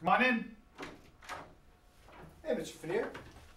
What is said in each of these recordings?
Come on in. Hey, Mr. Fanier.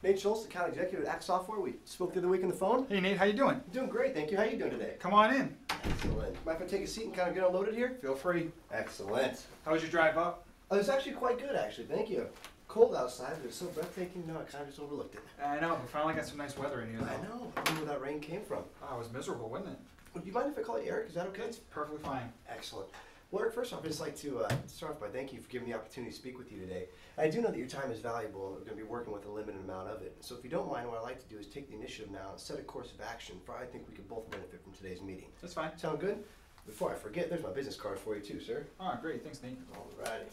Nate Scholz, account executive at Act Software. We spoke the other week on the phone. Hey Nate, how you doing? I'm doing great, thank you. How are you doing today? Come on in. Excellent. Mind if I take a seat and kind of get unloaded here? Feel free. Excellent. How was your drive up? Oh, it was actually quite good, actually. Thank you. Cold outside, but it was so breathtaking, I kind of just overlooked it. I know. We finally got some nice weather in here, though. I know. I don't know where that rain came from. Oh, it was miserable, wasn't it? Would you mind if I call you Eric? Is that okay? It's perfectly fine. Excellent. Well, Eric, first off, I'd just like to start off by thanking you for giving me the opportunity to speak with you today. I do know that your time is valuable, and we're going to be working with a limited amount of it. So if you don't mind, what I'd like to do is take the initiative now and set a course of action for I think we could both benefit from today's meeting. That's fine. Sound good? Before I forget, there's my business card for you too, sir. Oh, great. Thanks, Nate. Alrighty.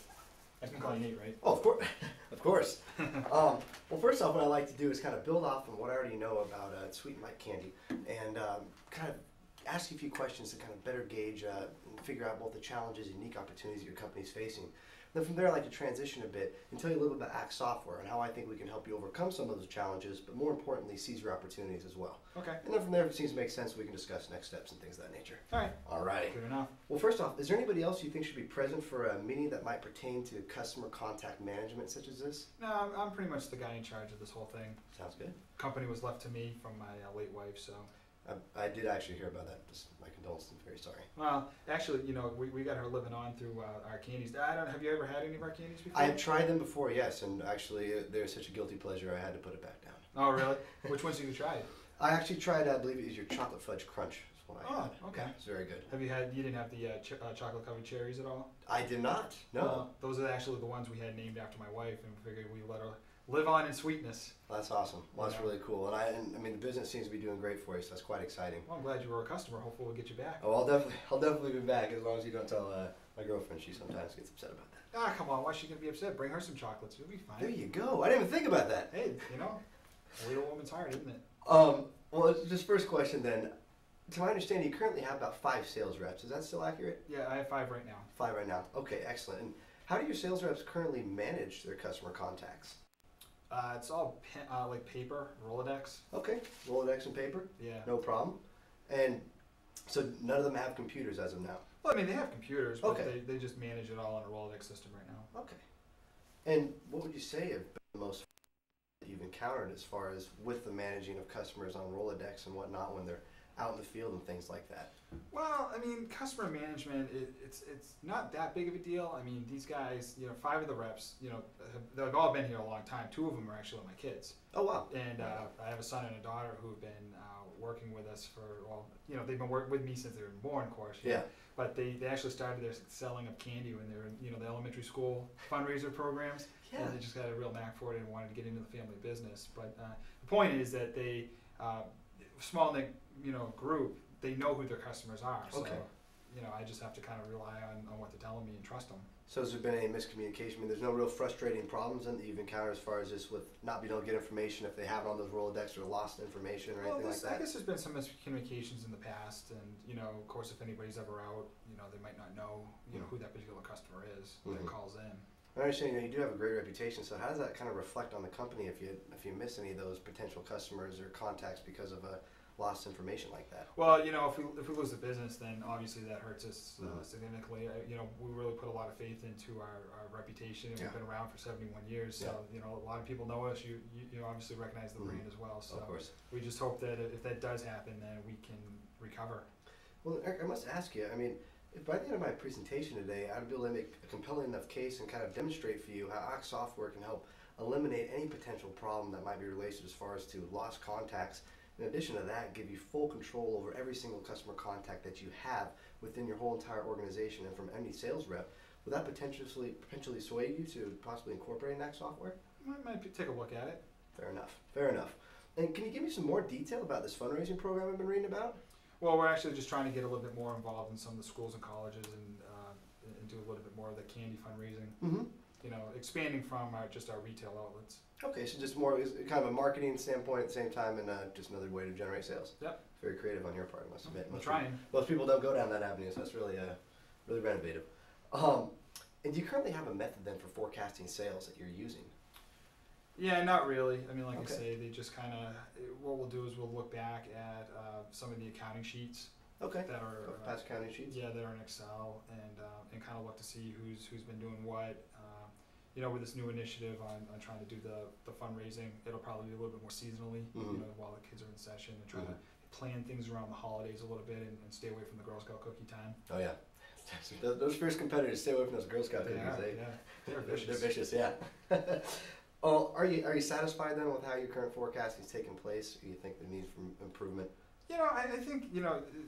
I can call you Nate, right? Oh, of course. Of course. Well, first off, what I like to do is kind of build off on what I already know about Sweet and Light Candy and kind of ask you a few questions to kind of better gauge and figure out both the challenges and unique opportunities that your company is facing. Then from there, I'd like to transition a bit and tell you a little bit about Act Software and how I think we can help you overcome some of those challenges, but more importantly, seize your opportunities as well. Okay. And then from there, if it seems to make sense, we can discuss next steps and things of that nature. All right. All right. Good enough. Well, first off, is there anybody else you think should be present for a meeting that might pertain to customer contact management such as this? No, I'm pretty much the guy in charge of this whole thing. Sounds good. Company was left to me from my late wife, so. I did actually hear about that. Just my condolences. I'm very sorry. Well, actually, you know, we got her living on through our candies. Have you ever had any of our candies before? I have tried them before, yes, and actually they're such a guilty pleasure I had to put it back down. Oh, really? Which ones have you tried? I actually tried, I believe it was your chocolate fudge crunch. Is what I had. Oh, okay. It's very good. You didn't have the chocolate covered cherries at all? I did not. No. Those are actually the ones we had named after my wife, and we figured we let her live on in sweetness. That's awesome. Well, that's really cool, and I mean the business seems to be doing great for you, so that's quite exciting. Well, I'm glad you were a customer. Hopefully, we'll get you back. Oh, I'll definitely be back as long as you don't tell my girlfriend. She sometimes gets upset about that. Ah, come on. Why is she gonna be upset? Bring her some chocolates. You'll be fine. There you go. I didn't even think about that. Hey, you know, a real woman's heart, isn't it? Well, just first question then. To my understanding, you currently have about 5 sales reps. Is that still accurate? Yeah, I have 5 right now. 5 right now. Okay, excellent. And how do your sales reps currently manage their customer contacts? It's all like paper, Rolodex. Okay, Rolodex and paper? Yeah. No problem. And so none of them have computers as of now? Well, I mean, they have computers, but okay. they just manage it all on a Rolodex system right now. Okay. And what would you say have been the most that you've encountered as far as with the managing of customers on Rolodex and whatnot when they're out in the field and things like that? Well, I mean, customer management, it's not that big of a deal. I mean, these guys, you know, 5 of the reps, you know, they've all been here a long time. 2 of them are actually my kids. Oh, wow. And I have a son and a daughter who've been working with us for, well, you know, they've been working with me since they were born, of course. Yeah. But they actually started their selling of candy when they were in, you know, the elementary school fundraiser programs. Yeah. And they just got a real knack for it and wanted to get into the family business. But the point is that they, small, you know, group, they know who their customers are. So, okay. You know, I just have to kind of rely on what they're telling me and trust them. So has there been any miscommunication? I mean, there's no real frustrating problems then that you've encountered as far as this with not being able to get information if they have it on those Rolodex or lost information or anything like that? I guess there's been some miscommunications in the past, and you know, of course, if anybody's ever out, you know, they might not know, you know, who that particular customer is that calls in. I understand, you know, you do have a great reputation, so how does that kind of reflect on the company if you miss any of those potential customers or contacts because of a lost information like that? Well, you know, if we lose the business, then obviously that hurts us significantly. You know, we really put a lot of faith into our reputation, and we've been around for 71 years. So you know, a lot of people know us. You obviously recognize the brand as well. So of course. We just hope that if that does happen, then we can recover. Well, Eric, I must ask you. I mean, if by the end of my presentation today, I'd be able to make a compelling enough case and kind of demonstrate for you how Act Software can help eliminate any potential problem that might be related as far as to lost contacts. In addition to that, give you full control over every single customer contact that you have within your whole entire organization and from any sales rep, would that potentially sway you to possibly incorporating Act Software? I might take a look at it. Fair enough. Fair enough. And can you give me some more detail about this fundraising program I've been reading about? Well, we're actually just trying to get a little bit more involved in some of the schools and colleges and do a little bit more of the candy fundraising. Mm-hmm. You know, expanding from just our retail outlets. Okay, so just more kind of a marketing standpoint at the same time, and just another way to generate sales. Yep. Very creative on your part, I must admit. I'm trying. Most people don't go down that avenue, so that's really really innovative. And do you currently have a method then for forecasting sales that you're using? Yeah, not really. I mean, like I say, they just kind of, what we'll do is we'll look back at some of the accounting sheets. Okay. That are past accounting sheets. Yeah, that are in Excel, and kind of look to see who's been doing what. with this new initiative on trying to do the fundraising, it'll probably be a little bit more seasonally, while the kids are in session, and try to plan things around the holidays a little bit and stay away from the Girl Scout cookie time. Oh yeah. Those fierce competitors, stay away from those Girl Scout cookies. They're vicious. They're vicious, yeah. Oh, are you satisfied then with how your current forecasting is taking place? Or you think the need for improvement? I think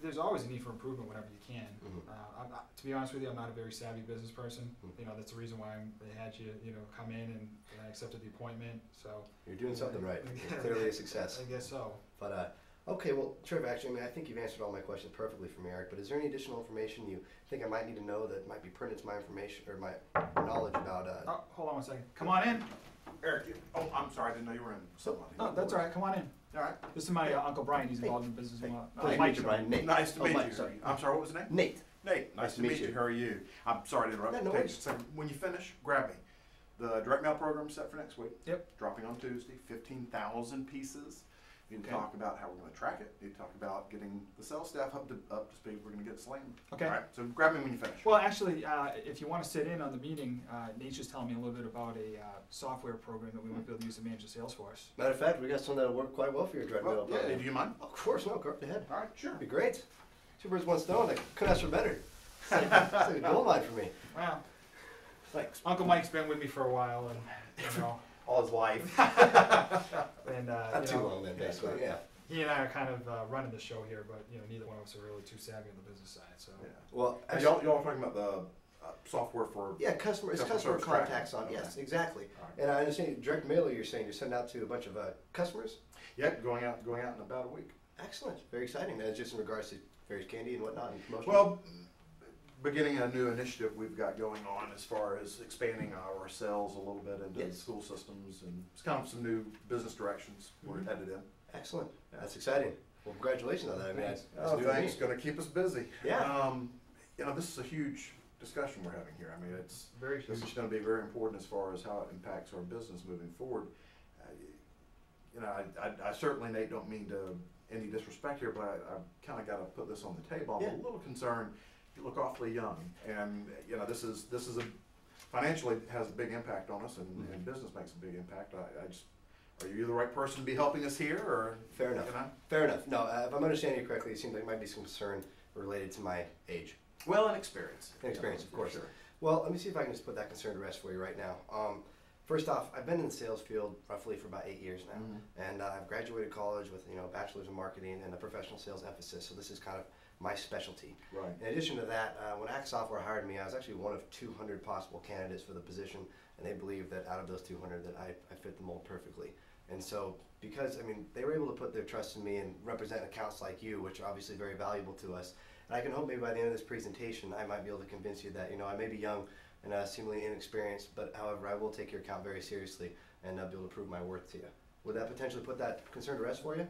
there's always a need for improvement whenever you can. To be honest with you, I'm not a very savvy business person. That's the reason why they had you come in, and I accepted the appointment. So you're doing something right. You're clearly a success. I guess so. But okay, well, terrific. Actually, I think you've answered all my questions perfectly for me, Eric. But is there any additional information you think I might need to know that might be pertinent to my information or my knowledge about? Oh, hold on one second. Come on in. Eric, I'm sorry, I didn't know you were in somebody. Oh, that's all right. Come on in. All right. This is my Uncle Brian. He's involved in the business. Pleasure to meet you, Brian. Nate. Nice to meet Mike, you. sorry. I'm sorry, what was the name? Nate. Nate, nice to meet you. How are you? I'm sorry to interrupt. No, no Take worries. just a second. When you finish, grab me. The direct mail program set for next week. Yep. Dropping on Tuesday, 15,000 pieces. We need to talk about how we're going to track it. We need to talk about getting the sales staff up to speed. We're going to get slammed. Okay. All right. So grab me when you finish. Well, actually, if you want to sit in on the meeting, Nate's just telling me a little bit about a software program that we might be able to use to manage the sales force. Matter of fact, we got something that'll work quite well for your direct mail program. Yeah, do you mind? Of course, no. Go ahead. All right, sure. It'd be great. Two birds, one stone. I couldn't ask for better. It's like a gold mine for me. Wow. Thanks. Uncle Mike's been with me for a while, and All his life. and Not too long then, basically. Yeah. He and I are kind of running the show here, but neither one of us are really too savvy on the business side. So Yeah. Well, And y'all talking about the software for customer service contacts tracking. on. Yes, Okay. exactly. All right. And I understand direct mailer. You're saying you're sending out to a bunch of customers. Yeah, going out in about a week. Excellent. Very exciting. That's just in regards to various candy and whatnot and promotion. Well, beginning a new initiative we've got going on as far as expanding our sales a little bit into the school systems, and it's kind of some new business directions we're headed in. Excellent. That's exciting. Well, congratulations on that. I mean, that's thanks. Going to keep us busy. Yeah. This is a huge discussion we're having here. I mean, it's very this is going to be very important as far as how it impacts our business moving forward. I certainly, Nate, don't mean to any disrespect here, but I kind of got to put this on the table. I'm a little concerned. You look awfully young, and this is a financially has a big impact on us, and business makes a big impact. Are you the right person to be helping us here, or fair enough? Fair enough. No, if I'm understanding you correctly, it seems like there might be some concern related to my age. Well, and experience. Experience, of course. Sure. Well, let me see if I can just put that concern to rest for you right now. First off, I've been in the sales field roughly for about 8 years now, and I've graduated college with a bachelor's in marketing and a professional sales emphasis. So this is kind of my specialty. Right. In addition to that, when Act Software hired me, I was actually one of 200 possible candidates for the position, and they believed that out of those 200 that I fit the mold perfectly. And so, because they were able to put their trust in me and represent accounts like you, which are obviously very valuable to us. And I can hope maybe by the end of this presentation, I might be able to convince you that I may be young and seemingly inexperienced, but however, I will take your account very seriously and be able to prove my worth to you. Would that potentially put that concern to rest for you?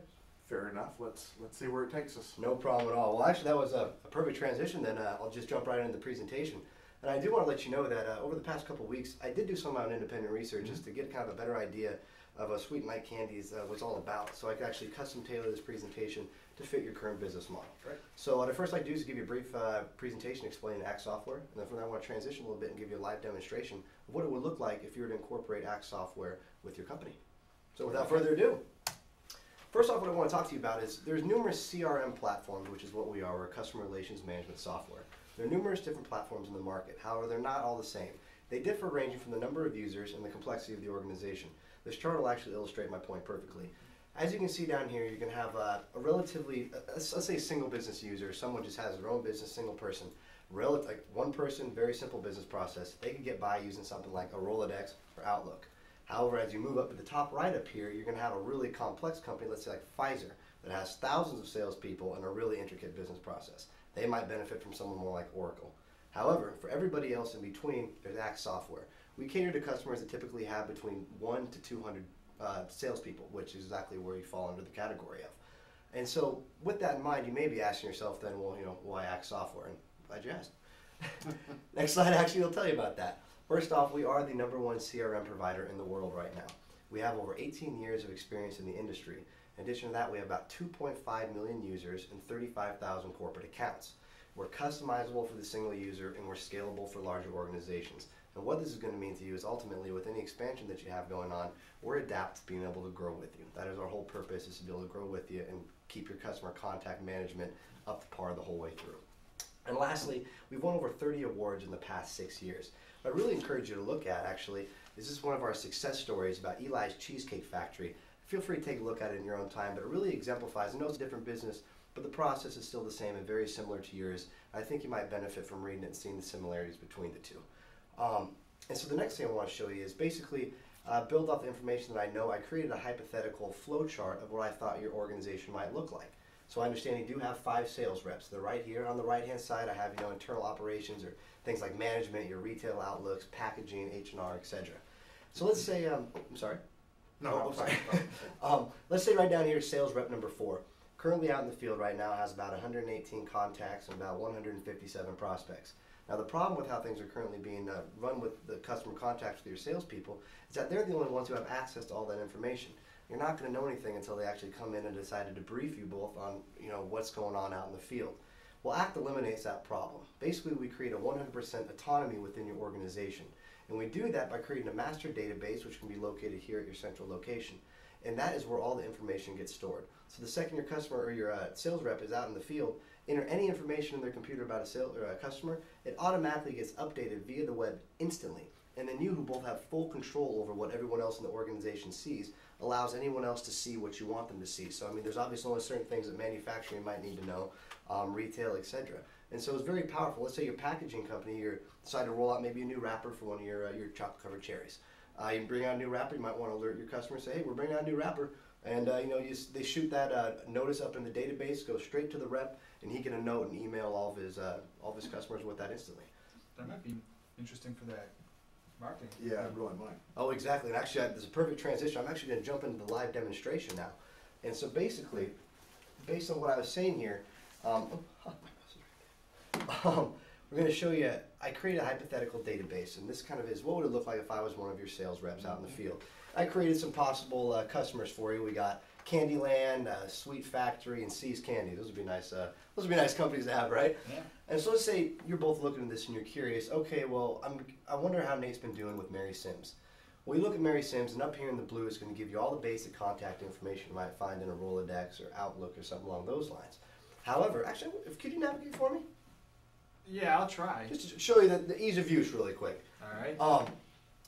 Fair enough. Let's see where it takes us. No problem at all. Well, actually, that was a perfect transition. Then I'll just jump right into the presentation. And I do want to let you know that over the past couple of weeks, I did do some of my own independent research just to get kind of a better idea of Sweet and Light Candies what's all about, so I could actually custom tailor this presentation to fit your current business model. Right. So what I'd first like to do is give you a brief presentation explaining Act Software, and then from there I want to transition a little bit and give you a live demonstration of what it would look like if you were to incorporate Act Software with your company. So without further ado, first off, what I want to talk to you about is there's numerous CRM platforms, which is what we are. We're customer relations management software. There are numerous different platforms in the market. However, they're not all the same. They differ ranging from the number of users and the complexity of the organization. This chart will actually illustrate my point perfectly. As you can see down here, you're going to have a relatively, let's say single business user, someone just has their own business, single person, like one person, very simple business process. They could get by using something like a Rolodex or Outlook. However, as you move up to the top right up here, you're going to have a really complex company, let's say like Pfizer, that has thousands of salespeople and a really intricate business process. They might benefit from someone more like Oracle. However, for everybody else in between, there's Act Software. We cater to customers that typically have between 1 to 200 salespeople, which is exactly where you fall under the category of. And so, with that in mind, you may be asking yourself then, well, why Act Software? And glad you asked. Next slide actually will tell you about that. First off, we are the #1 CRM provider in the world right now. We have over 18 years of experience in the industry. In addition to that, we have about 2.5 million users and 35,000 corporate accounts. We're customizable for the single user, and we're scalable for larger organizations. And what this is going to mean to you is ultimately with any expansion that you have going on, we're adapt to being able to grow with you. That is our whole purpose, is to be able to grow with you and keep your customer contact management up to par the whole way through. And lastly, we've won over 30 awards in the past 6 years. What I really encourage you to look at, actually, is this is one of our success stories about Eli's Cheesecake Factory. Feel free to take a look at it in your own time, but it really exemplifies, I know it's a different business, but the process is still the same and very similar to yours. I think you might benefit from reading it and seeing the similarities between the two. And so the next thing I want to show you is basically build off the information that I know. I created a hypothetical flow chart of what I thought your organization might look like. So I understand you do have 5 sales reps. They're right here on the right-hand side. I have, internal operations or things like management, your retail outlooks, packaging, H&R, etc. So let's say, I'm sorry. No, sorry. Let's say right down here, sales rep number 4. Currently out in the field right now has about 118 contacts and about 157 prospects. Now the problem with how things are currently being run with the customer contacts with your salespeople is that they're the only ones who have access to all that information. You're not going to know anything until they actually come in and decide to debrief you both on what's going on out in the field. Well, ACT eliminates that problem. Basically, we create a 100% autonomy within your organization. And we do that by creating a master database, which can be located here at your central location. And that is where all the information gets stored. So the second your customer or your sales rep is out in the field, enter any information in their computer about a sales or a customer, it automatically gets updated via the web instantly. And then you, who both have full control over what everyone else in the organization sees, allows anyone else to see what you want them to see. So, there's obviously only certain things that manufacturing might need to know, retail, etc. And so it's very powerful. Let's say your packaging company, you decide to roll out maybe a new wrapper for one of your chocolate-covered cherries. You bring out a new wrapper, you might want to alert your customer and say, hey, we're bringing out a new wrapper. And they shoot that notice up in the database, goes straight to the rep, and he can note and email all of his customers with that instantly. That might be interesting for that marketing. Yeah, it really might. Oh, exactly. And actually, there's a perfect transition. I'm actually going to jump into the live demonstration now. And so basically, based on what I was saying here, we're going to show you, I created a hypothetical database, and this kind of is what would it look like if I was one of your sales reps out in the field. I created some possible customers for you. We got Candyland, Sweet Factory, and C's Candy. Those would be nice. Those would be nice companies to have, right? Yeah. And so let's say you're both looking at this and you're curious. Okay, well, I wonder how Nate's been doing with Mary Sims. Well, you look at Mary Sims, and up here in the blue is going to give you all the basic contact information you might find in a Rolodex or Outlook or something along those lines. However, actually, could you navigate for me? Yeah, I'll try. Just to show you the ease of use really quick. All right.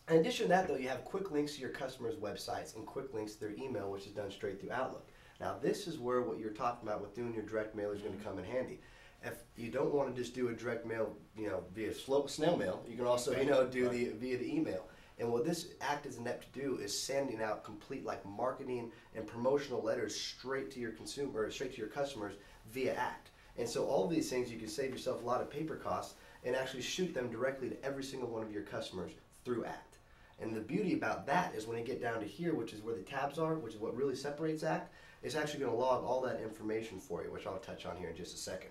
In addition to that, though, you have quick links to your customers' websites and quick links to their email, which is done straight through Outlook. Now, this is where what you're talking about with doing your direct mail is going to come in handy. If you don't want to just do a direct mail, via snail mail, you can also, do via the email. And what this ACT is inept to do is sending out complete marketing and promotional letters straight to your consumer, or straight to your customers via ACT. And so all of these things, you can save yourself a lot of paper costs and actually shoot them directly to every single one of your customers through ACT. And the beauty about that is when you get down to here, which is where the tabs are, which is what really separates ACT, it's actually going to log all that information for you, which I'll touch on here in just a second.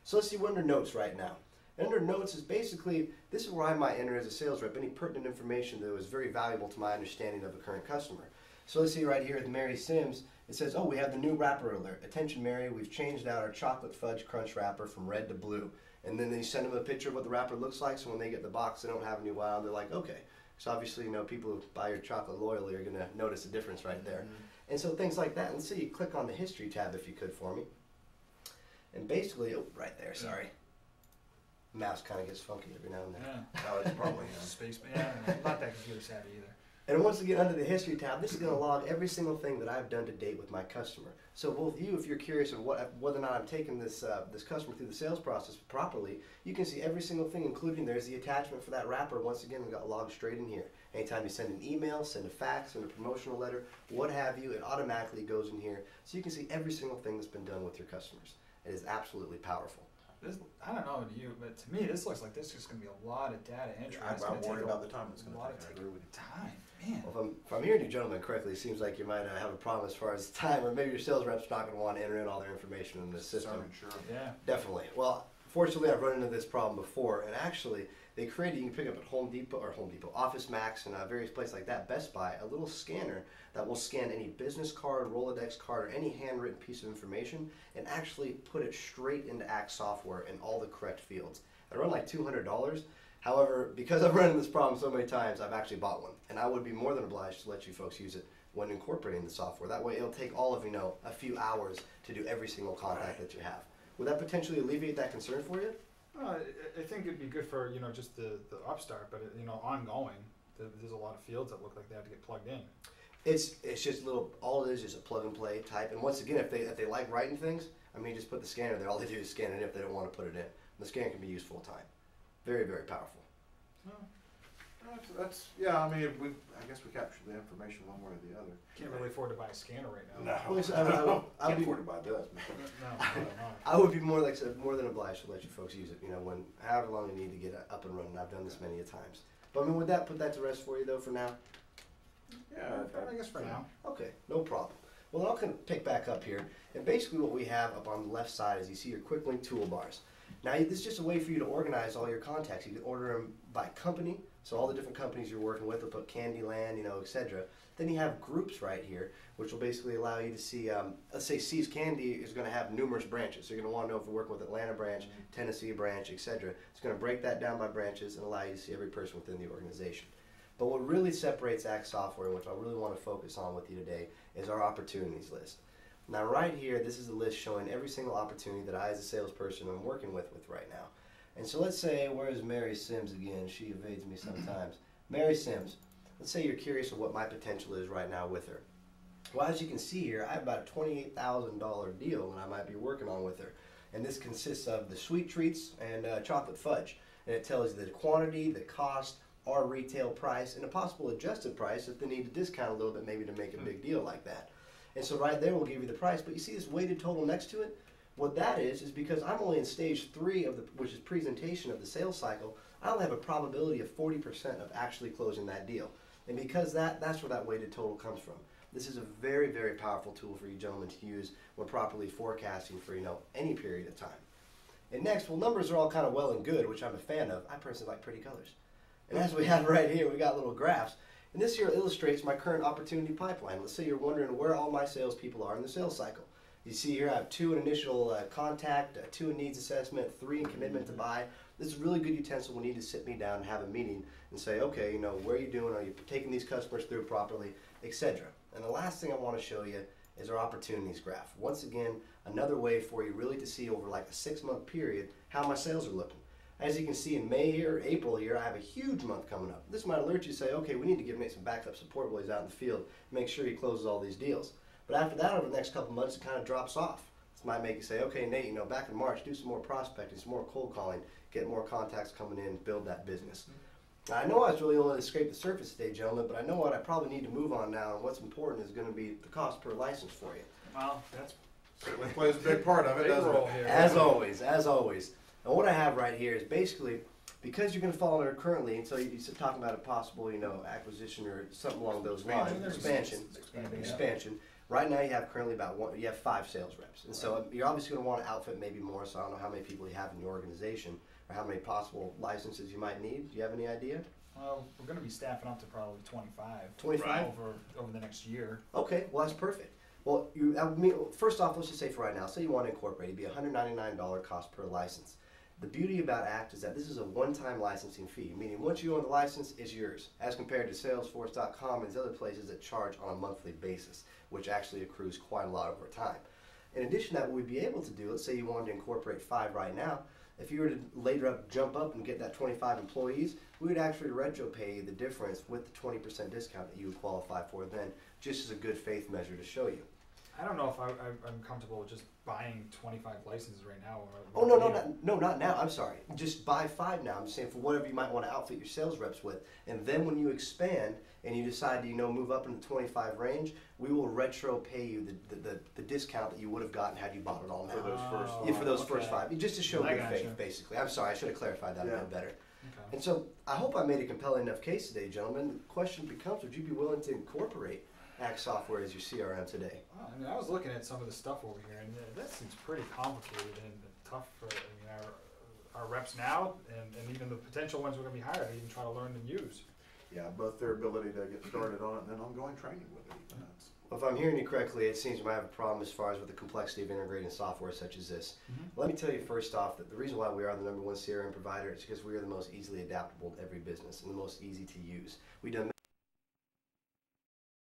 So let's see, we're under notes right now. Under notes is basically, this is where I might enter as a sales rep any pertinent information that was very valuable to my understanding of a current customer. So let's see right here with Mary Sims, it says, oh, we have the new wrapper alert. Attention, Mary, we've changed out our chocolate fudge crunch wrapper from red to blue. And then they send them a picture of what the wrapper looks like, so when they get the box, they don't have any wow, they're like, okay. So obviously, people who buy your chocolate loyally are going to notice a difference right there. Mm-hmm. And so things like that. And so you click on the history tab if you could for me. And basically, oh, right there, sorry. Mouse kind of gets funky every now and then. Yeah. Oh, it's probably Space, yeah, I'm not that computer savvy either. And once again, under the history tab, this is going to log every single thing that I've done to date with my customer. So both you, if you're curious of whether or not I'm taking this customer through the sales process properly, you can see every single thing, including there's the attachment for that wrapper. Once again, we got logged straight in here. Anytime you send an email, send a fax, send a promotional letter, what have you, it automatically goes in here. So you can see every single thing that's been done with your customers. It is absolutely powerful. I don't know to you, but to me, this looks like there's just going to be a lot of data entry. I'm worried about the time it's going to take. I agree with you. Time, man. Well, if I'm hearing you gentlemen correctly, it seems like you might have a problem as far as time, or maybe your sales rep's not going to want to enter in all their information in the system. Sure. Yeah. Definitely. Well, fortunately, I've run into this problem before, and actually, they created, you can pick up at Home Depot, Office Max, and various places like that, Best Buy, a little scanner that will scan any business card, Rolodex card, or any handwritten piece of information, and actually put it straight into ACT software in all the correct fields. I run like $200. However, because I've run into this problem so many times, I've actually bought one. And I would be more than obliged to let you folks use it when incorporating the software. That way it'll take all of, a few hours to do every single contact that you have. Would that potentially alleviate that concern for you? I think it'd be good for, just the upstart, but, ongoing, there's a lot of fields that look like they have to get plugged in. It's just all it is a plug and play type. And once again, if they like writing things, you just put the scanner there. All they do is scan it if they don't want to put it in. The scanner can be used full time. Very, very powerful. I guess we captured the information one way or the other. Can't really afford to buy a scanner right now. No. I Can't afford to buy this. I would be more than obliged to let you folks use it, however long you need to get it up and running. I've done this many a times. But would that put that to rest for you though for now? Yeah, I guess for now. Okay, no problem. Well, then I'll kind of pick back up here. And basically what we have up on the left side is you see your quick link toolbars. Now, this is just a way for you to organize all your contacts. You can order them by company, so all the different companies you're working with will put Candyland, etc. Then you have groups right here, which will basically allow you to see, let's say C's Candy is going to have numerous branches. So you're going to want to know if we're working with Atlanta branch, Tennessee branch, etc. It's going to break that down by branches and allow you to see every person within the organization. But what really separates Axe Software, which I really want to focus on with you today, is our opportunities list. Now right here, this is a list showing every single opportunity that I as a salesperson am working with right now. And so let's say, where's Mary Sims again? She evades me sometimes. Mary Sims, let's say you're curious of what my potential is right now with her. Well, as you can see here, I have about a $28,000 deal that I might be working on with her. And this consists of the sweet treats and chocolate fudge. And it tells you the quantity, the cost, our retail price, and a possible adjusted price if they need to discount a little bit maybe to make a big deal like that. And so right there we'll give you the price, but you see this weighted total next to it? What that is because I'm only in stage 3 of which is presentation of the sales cycle. I only have a probability of 40% of actually closing that deal. And because that's where that weighted total comes from. This is a very, very powerful tool for you gentlemen to use when properly forecasting for any period of time. And next, well, numbers are all kind of well and good, which I'm a fan of. I personally like pretty colors. And as we have right here, we got little graphs. And this here illustrates my current opportunity pipeline. Let's say you're wondering where all my salespeople are in the sales cycle. You see here I have 2 in initial contact, 2 in needs assessment, 3 in commitment to buy. This is a really good utensil when you need to sit me down and have a meeting and say, okay, where are you doing? Are you taking these customers through properly, etc. And the last thing I want to show you is our opportunities graph. Once again, another way for you really to see over like a 6-month period how my sales are looking. As you can see in May here, April here, I have a huge month coming up. This might alert you to say, okay, we need to give Nate some backup support while he's out in the field, make sure he closes all these deals. But after that, over the next couple months, it kind of drops off. This might make you say, okay, Nate, back in March, do some more prospecting, some more cold calling, get more contacts coming in, build that business. Now, I know I was really only to scrape the surface today, gentlemen, but I know what I probably need to move on now, and what's important is going to be the cost per license for you. Well, that's certainly plays a big part of it, doesn't it? Here. As always, as always. And what I have right here is basically, because you're going to fall under currently, and so you're talking about a possible, acquisition or something along those lines, expansion. Right now you have currently you have 5 sales reps. And so you're obviously going to want to outfit maybe more, so I don't know how many people you have in your organization or how many possible licenses you might need. Do you have any idea? Well, we're going to be staffing up to probably 25. 25? Over the next year. Okay, well that's perfect. Well, first off, let's just say for right now, say you want to incorporate, it'd be $199 cost per license. The beauty about ACT is that this is a one-time licensing fee, meaning once you own the license, it's yours, as compared to Salesforce.com and these other places that charge on a monthly basis, which actually accrues quite a lot over time. In addition to that, what we'd be able to do, let's say you wanted to incorporate 5 right now, if you were to later jump up and get that 25 employees, we would actually retro pay you the difference with the 20% discount that you would qualify for then, just as a good faith measure to show you. I don't know if I'm comfortable with just buying 25 licenses right now. Oh, no, not now. I'm sorry. Just buy 5 now. I'm just saying for whatever you might want to outfit your sales reps with. And then when you expand and you decide to move up into the 25 range, we will retro pay you the discount that you would have gotten had you bought it all now. For those first 5. Just to show good faith, basically. I'm sorry. I should have clarified that a bit better. Okay. And so I hope I made a compelling enough case today, gentlemen. The question becomes, would you be willing to incorporate ACT Software as your CRM today? Well, I was looking at some of the stuff over here, and that seems pretty complicated and tough for our reps now, and even the potential ones we're going to be hired to even try to learn and use. Yeah, both their ability to get started on it and then ongoing training with it. Well, if I'm hearing you correctly, it seems you might have a problem as far as with the complexity of integrating software such as this. Let me tell you first off that the reason why we are the #1 CRM provider is because we are the most easily adaptable to every business and the most easy to use. We've done